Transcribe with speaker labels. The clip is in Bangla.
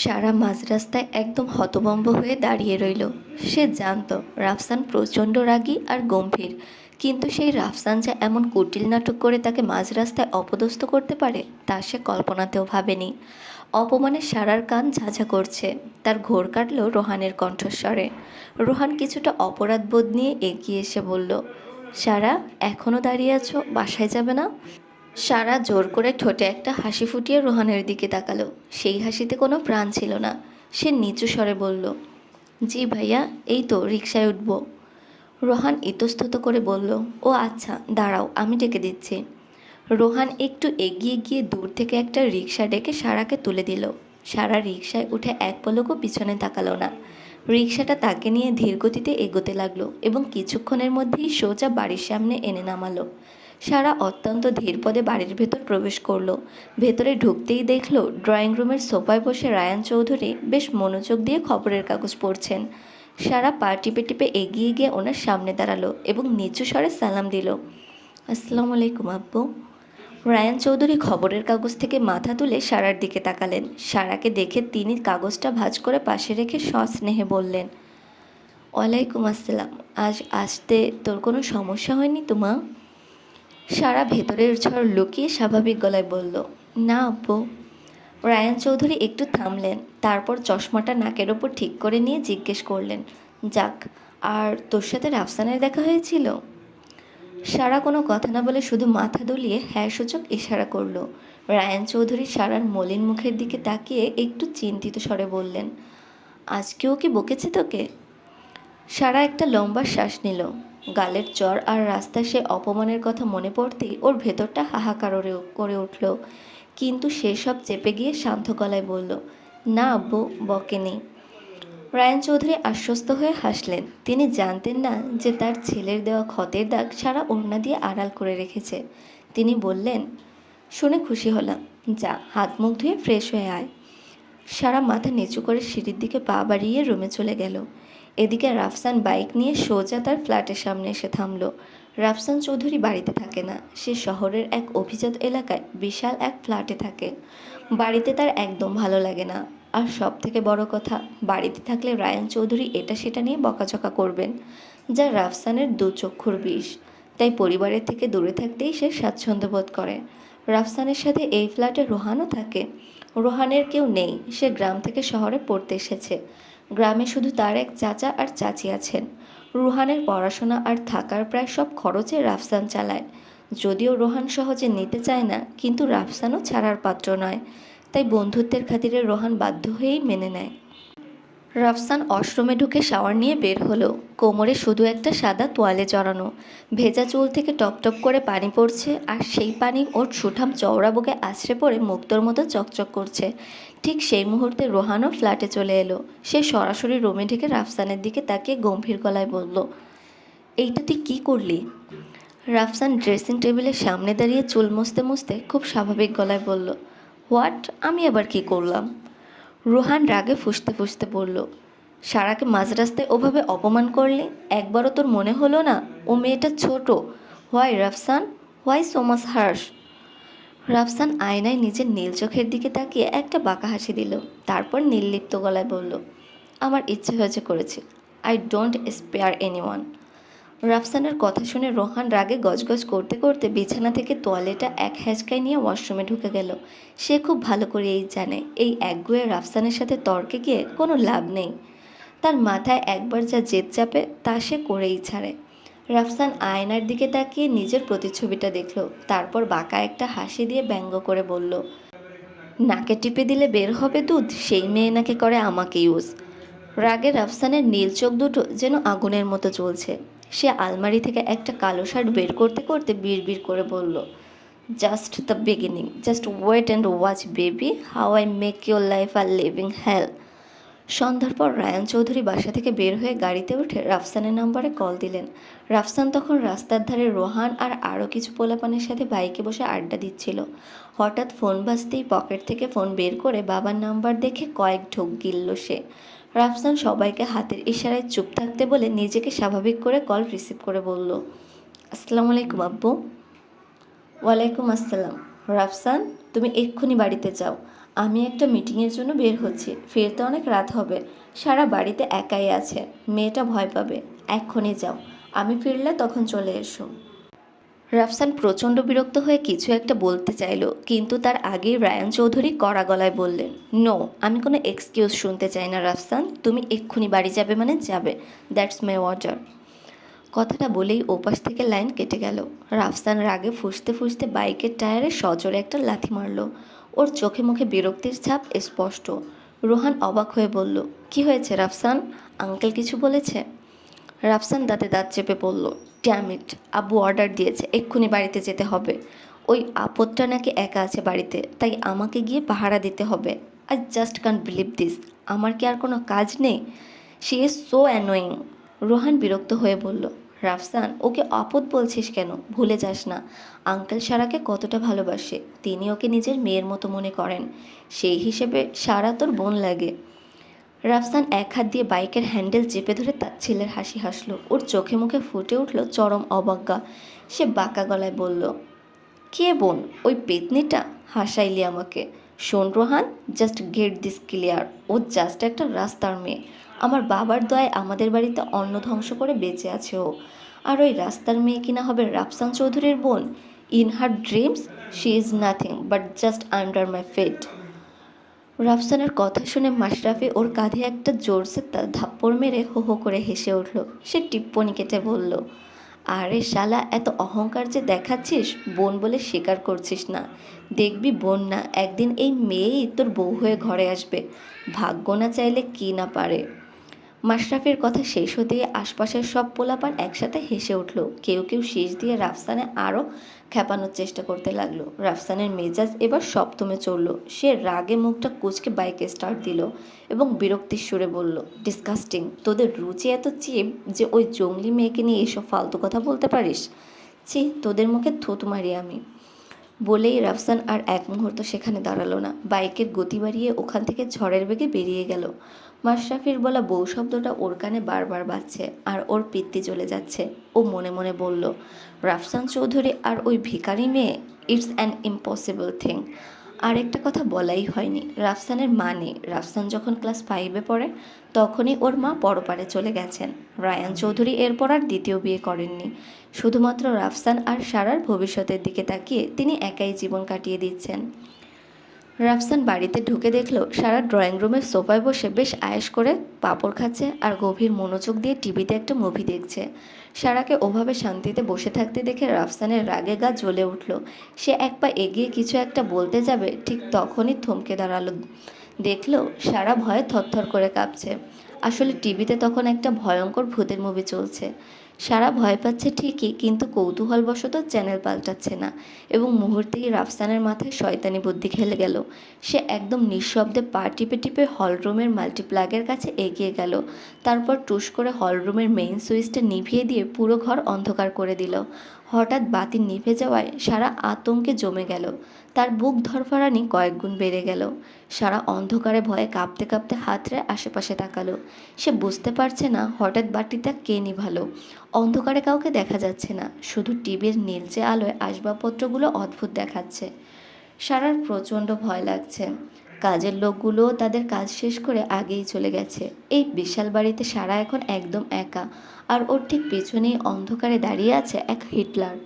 Speaker 1: সারা মাঝ রাস্তায় একদম হতভম্ব হয়ে দাঁড়িয়ে রইল। সে জানত রাফসান প্রচণ্ড রাগী আর গম্ভীর, কিন্তু সেই রাফসান যে এমন কুটিল নাটক করে তাকে মাঝ রাস্তায় অপদস্থ করতে পারে তা সে কল্পনাতেও ভাবেনি। অপমানে সারার কান ঝাঝা করছে। তার ঘোর কাটল রোহানের কণ্ঠস্বরে। রোহান কিছুটা অপরাধ বোধ নিয়ে এগিয়ে এসে বলল, সারা, এখনও দাঁড়িয়ে আছো, বাসায় যাবে না? সারা জোর করে ঠোঁটে একটা হাসি ফুটিয়ে রোহানের দিকে তাকালো। সেই হাসিতে কোনো প্রাণ ছিল না। সে নিচু স্বরে বলল, জি ভাইয়া, এই তো রিকশায় উঠব। রোহান ইতস্তত করে বলল, ও আচ্ছা, দাঁড়াও, আমি ডেকে দিচ্ছি। রোহান একটু এগিয়ে গিয়ে দূর থেকে একটা রিকশা ডেকে সারাকে তুলে দিল। সারা রিকশায় উঠে এক পলকও পিছনে তাকালো না। রিকশাটা তাকে নিয়ে ধীরগতিতে এগোতে লাগলো এবং কিছুক্ষণের মধ্যেই সোজা বাড়ির সামনে এনে নামালো। সারা অত্যন্ত ধীরপদে বাড়ির ভেতর প্রবেশ করলো। ভেতরে ঢুকতেই দেখল ড্রয়িং রুমের সোফায় বসে রায়ান চৌধুরী বেশ মনোযোগ দিয়ে খবরের কাগজ পড়ছেন। সারা পা টিপে টিপে এগিয়ে গিয়ে ওনার সামনে দাঁড়ালো এবং নিচু স্বরে সালাম দিল। আসসালামু আলাইকুম আব্বু। রায়ান চৌধুরী খবরের কাগজ থেকে মাথা তুলে সারার দিকে তাকালেন। সারাকে দেখে তিনি কাগজটা ভাঁজ করে পাশে রেখে সস্নেহে বললেন, ওয়ালাইকুম আসসালাম। আজ আসতে তোর কোনো সমস্যা হয়নি তো মা? সারা ভেতরের ঝড় লুকিয়ে স্বাভাবিক গলায় বলল, না আব্বু। রায়ান চৌধুরী একটু থামলেন, তারপর চশমাটা নাকের ওপর ঠিক করে নিয়ে জিজ্ঞেস করলেন, যাক, আর তোর সাথে রাফসানের দেখা হয়েছিল? সারা কোনো কথা না বলে শুধু মাথা দুলিয়ে হ্যাঁ সূচক ইশারা করল। রায়ান চৌধুরী সারার মলিন মুখের দিকে তাকিয়ে একটু চিন্তিত স্বরে বললেন, আজকেও কি বকেছে তোকে? সারা একটা লম্বা শ্বাস নিল। গালের জ্বর আর রাস্তায় সে অপমানের কথা মনে পড়তেই ওর ভেতরটা হাহাকার করে উঠল। কিন্তু সেসব চেপে গিয়ে শান্ত গলায় বলল, না আব্বু, বকেনি। রায়ান চৌধুরী আশ্বস্ত হয়ে হাসলেন। তিনি জানতেন না যে তার ছেলের দেওয়া ক্ষতের দাগ সারা ওড়না দিয়ে আড়াল করে রেখেছে। তিনি বললেন, শুনে খুশি হলাম, যা হাত মুখ ধুয়ে ফ্রেশ হয়ে আয়। সারা মাথা নিচু করে সিঁড়ির দিকে পা বাড়িয়ে রুমে চলে গেল। এদিকে রাফসান বাইক নিয়ে সোজা তার ফ্ল্যাটের সামনে এসে থামল। রাফসান চৌধুরী বাড়িতে থাকে না। সে শহরের এক অভিজাত এলাকায় বিশাল এক ফ্ল্যাটে থাকে। বাড়িতে তার একদম ভালো লাগে না। আর সব থেকে বড় কথা, বাড়িতে থাকলে রায়ান চৌধুরী এটা সেটা নিয়ে বকাঝকা করবেন, যা রাফসানের দুচক্ষুর বিষ। তাই পরিবারের থেকে দূরে থাকতেই সে স্বাচ্ছন্দ্য বোধ করে। রাফসানের সাথে এই ফ্ল্যাটে রোহানও থাকে। রোহানের কেউ নেই, সে গ্রাম থেকে শহরে পড়তে এসেছে। গ্রামে শুধু তার এক চাচা আর চাচি আছেন। রোহানের পড়াশোনা আর থাকার প্রায় সব খরচে রাফসান চালায়। যদিও রোহান সহজে নিতে চায় না, কিন্তু রাফসানও ছাড়ার পাত্র নয়। তাই বন্ধুত্বের খাতিরে রোহান বাধ্য হয়েই মেনে নেয়। রাফসান ওয়াশরুমে ঢুকে শাওয়ার নিয়ে বের হলো। কোমরে শুধু একটা সাদা তোয়ালে জড়ানো। ভেজা চুল থেকে টপ টপ করে পানি পড়ছে, আর সেই পানি ওর সুঠাম চওড়া বুকে আছড়ে পড়ে মুক্তোর মতো চকচক করছে। ঠিক সেই মুহূর্তে রোহানও ফ্ল্যাটে চলে এলো। সে সরাসরি রুমে ঢুকে রাফসানের দিকে তাকিয়ে গম্ভীর গলায় বলল, এইটা তুই কী করলি? রাফসান ড্রেসিং টেবিলের সামনে দাঁড়িয়ে চুল মুছতে মুছতে খুব স্বাভাবিক গলায় বলল, হোয়াট? আমি আবার কী করলাম? রোহান রাগে ফুঁসতে ফুঁসতে বলল, সারাকে মাঝ রাস্তায় ওভাবে অপমান করলি? একবারও তোর মনে হলো না ও মেয়েটা ছোট? Why Rafsan, why so much harsh? Rafsan আয়নায় নিজের নীল চোখের দিকে তাকিয়ে একটা বাঁকা হাসি দিল। তারপর নির্লিপ্ত গলায় বলল, আমার ইচ্ছে হয়েছে করেছি। I don't spare anyone. রাফসানের কথা শুনে রোহান রাগে গজগজ করতে করতে বিছানা থেকে তোয়ালেটা এক হ্যাচকায় নিয়ে ওয়াশরুমে ঢুকে গেল। সে খুব ভালো করেই জানে এই একগুঁয়ে রাফসানের সাথে তর্কে গিয়ে কোনো লাভ নেই। তার মাথায় একবার যা জেদ চাপে তা সে করেই ছাড়ে। রাফসান আয়নার দিকে তাকিয়ে নিজের প্রতিচ্ছবিটা দেখল। তারপর বাঁকা একটা হাসি দিয়ে ব্যঙ্গ করে বলল, নাকে টিপে দিলে বের হবে দুধ, সেই মেয়ে নাকি করে আমাকে ইউজ। রাগে রাফসানের নীল চোখ দুটো যেন আগুনের মতো জ্বলছে। সে আলমারি থেকে একটা কালো শার্ট বের করতে করতে বিড়বিড় করে বলল, just the beginning, just wait and watch baby, how I make your life a living hell. সন্ধ্যার পর রায়ান চৌধুরী বাসা থেকে বের হয়ে গাড়িতে উঠে রাফসানের নম্বরে কল দিলেন। রাফসান তখন রাস্তার ধারে রোহান আর আরও কিছু পোলাপানের সাথে বাইকে বসে আড্ডা দিচ্ছিল। হঠাৎ ফোন বাজতেই পকেট থেকে ফোন বের করে বাবার নাম্বার দেখে কয়েক ঢোক গিলল সে। রাফসান সবাইকে হাতের ইশারায় চুপ থাকতে বলে নিজেকে স্বাভাবিক করে কল রিসিভ করে বলল, আসসালামু আলাইকুম আব্বু। ওয়ালাইকুম আসসালাম। রাফসান, তুমি এক্ষুনি বাড়িতে যাও। আমি একটা মিটিংয়ের জন্য বের হচ্ছি, ফিরতে অনেক রাত হবে। সারা বাড়িতে একাই আছে, মেয়েটা ভয় পাবে। এক্ষুনি যাও, আমি ফিরলে তখন চলে এসো। রাফসান প্রচণ্ড বিরক্ত হয়ে কিছু একটা বলতে চাইল, কিন্তু তার আগেই রায়ান চৌধুরী কড়া গলায় বললেন, নো, আমি কোনো এক্সকিউজ শুনতে চাই না রাফসান, তুমি এক্ষুনি বাড়ি যাবে মানে যাবে, দ্যাটস মাই অর্ডার। কথাটা বলেই ওপাশ থেকে লাইন কেটে গেল। রাফসান রাগে ফুঁসতে ফুঁসতে বাইকের টায়ারে সজোরে একটা লাথি মারল। ওর চোখে মুখে বিরক্তির ছাপ স্পষ্ট। রোহান অবাক হয়ে বলল, কি হয়েছে রাফসান, আঙ্কেল কিছু বলেছে? রাফসান দাঁতে দাঁত চেপে বলল, ড্যাম ইট, আব্বু অর্ডার দিয়েছে এক্ষুনি বাড়িতে যেতে হবে। ওই আপদটা নাকি একা আছে বাড়িতে, তাই আমাকে গিয়ে পাহারা দিতে হবে। I just can't believe this. আমার কি আর কোনো কাজ নেই? She is so annoying. Rohan বিরক্ত হয়ে বলল, রাফসান, ওকে আপদ বলছিস কেন? ভুলে যাস না আঙ্কেল সারাকে কতটা ভালোবাসে। তিনি ওকে নিজের মেয়ের মতো মনে করেন। সেই হিসেবে সারা তোর বোন লাগে। রাফসান এক হাত দিয়ে বাইকের হ্যান্ডেল চেপে ধরে তাচ্ছিল্যের হাসি হাসল। ওর চোখে মুখে ফুটে উঠল চরম অবজ্ঞা। সে বাঁকা গলায় বলল, কে বোন? ওই পেতনিটা? হাসাইলি আমাকে। শোন Rohan, just get this clear, ও জাস্ট একটা রাস্তার মেয়ে। আমার বাবার দয়ায় আমাদের বাড়িতে অন্ন ধ্বংস করে বেঁচে আছে ও। আর ওই রাস্তার মেয়ে কিনা হবে রাফসান চৌধুরীর বোন? In her dreams she is nothing but just under my feet. রাফসানের কথা শুনে মাশরাফি ওর কাঁধে একটা জোরসে থাপ্পড় মেরে হো হো করে হেসে উঠল। সে টিপ্পনি কেটে বলল, আরে শালা, এত অহংকার যে দেখাচ্ছিস, বোন বলে স্বীকার করছিস না। দেখবি বোন না, একদিন এই মেয়েই তোর বউ হয়ে ঘরে আসবে। ভাগ্য না চাইলে কি না পারে। মাশরাফির কথা শেষ হতেই আশপাশের সব পোলাপান একসাথে হেসে উঠল। কেউ কেউ শীষ দিয়ে রাফসানে আরও খেপানোর চেষ্টা করতে লাগলো। রাফসানের মেজাজ এবার সপ্তমে চলল। সে রাগে মুখটা কুঁচকে বাইকে স্টার্ট দিল এবং বিরক্তির সুরে বলল, ডিসকাস্টিং, তোদের রুচি এত চিপ যে ওই জঙ্গলি মেয়েকে নিয়ে এসব ফালতু কথা বলতে পারিস। ছি, তোদের মুখে থুতু মারি আমি। বলেই রাফসান আর এক মুহূর্ত সেখানে দাঁড়ালো না। বাইকের গতি বাড়িয়ে ওখান থেকে ঝড়ের বেগে বেরিয়ে গেল। মাশরাফির বলা বউ শব্দটা ওর কানে বারবার বাজছে আর ওর পিত্তি চলে যাচ্ছে। ও মনে মনে বলল, রাফসান চৌধুরী আর ওই ভিখারি মেয়ে, ইটস অ্যান ইম্পসিবল থিং। আর একটা কথা বলাই হয়নি, রাফসানের মা নেই। রাফসান যখন ক্লাস 5-এ পড়ে তখনই ওর মা পরপারে চলে গেছেন। রায়ান চৌধুরী এরপর আর দ্বিতীয় বিয়ে করেননি। শুধুমাত্র রাফসান আর সারার ভবিষ্যতের দিকে তাকিয়ে তিনি একাই জীবন কাটিয়ে দিচ্ছেন। রাফসান বাড়িতে ঢুকে দেখল সারা ড্রয়িং রুমের সোফায় বসে বেশ আয়েশ করে পাঁপড় খাচ্ছে আর গভীর মনোযোগ দিয়ে টিভিতে একটা মুভি দেখছে। সারাকে ওভাবে শান্তিতে বসে থাকতে দেখে রাফসানের রাগে গা জ্বলে উঠল। সে এক পা এগিয়ে কিছু একটা বলতে যাবে, ঠিক তখনই থমকে দাঁড়ালো। দেখল সারা ভয়ে থরথর করে কাঁপছে। আসলে টিভিতে তখন একটা ভয়ঙ্কর ভূতের মুভি চলছে। সারা ভয় পাচ্ছে ঠিকই, কিন্তু কৌতূহলবশত চ্যানেল পাল্টাচ্ছে না এবং মুহূর্তেই রাফসানের মাথায় শয়তানি বুদ্ধি খেলে গেল। সে একদম নিঃশব্দে পা টিপে টিপে হলরুমের মাল্টিপ্লাগের কাছে এগিয়ে গেল। তারপর টুস করে হলরুমের মেইন সুইচটা নিভিয়ে দিয়ে পুরো ঘর অন্ধকার করে দিল। হঠাৎ বাতি নিভে যাওয়ায় সারা আতঙ্কে জমে গেল। তার বুক ধরফরানি কয়েক গুণ বেড়ে গেল। সারা অন্ধকারে ভয়ে কাঁপতে কাঁপতে হাতড়ে আশেপাশে তাকালো। সে বুঝতে পারছে না হঠাৎ বাতিটা কে নিভালো। অন্ধকারে কাউকে দেখা যাচ্ছে না, শুধু টিভির নীলচে আলোয় আসবাবপত্রগুলো অদ্ভুত দেখাচ্ছে। সারার প্রচণ্ড ভয় লাগছে। কাজের লোকগুলোও তাদের কাজ শেষ করে আগেই চলে গেছে। এই বিশাল বাড়িতে সারা এখন একদম একা, আর ওর ঠিক পেছনেই অন্ধকারে দাঁড়িয়ে আছে এক হিটলার।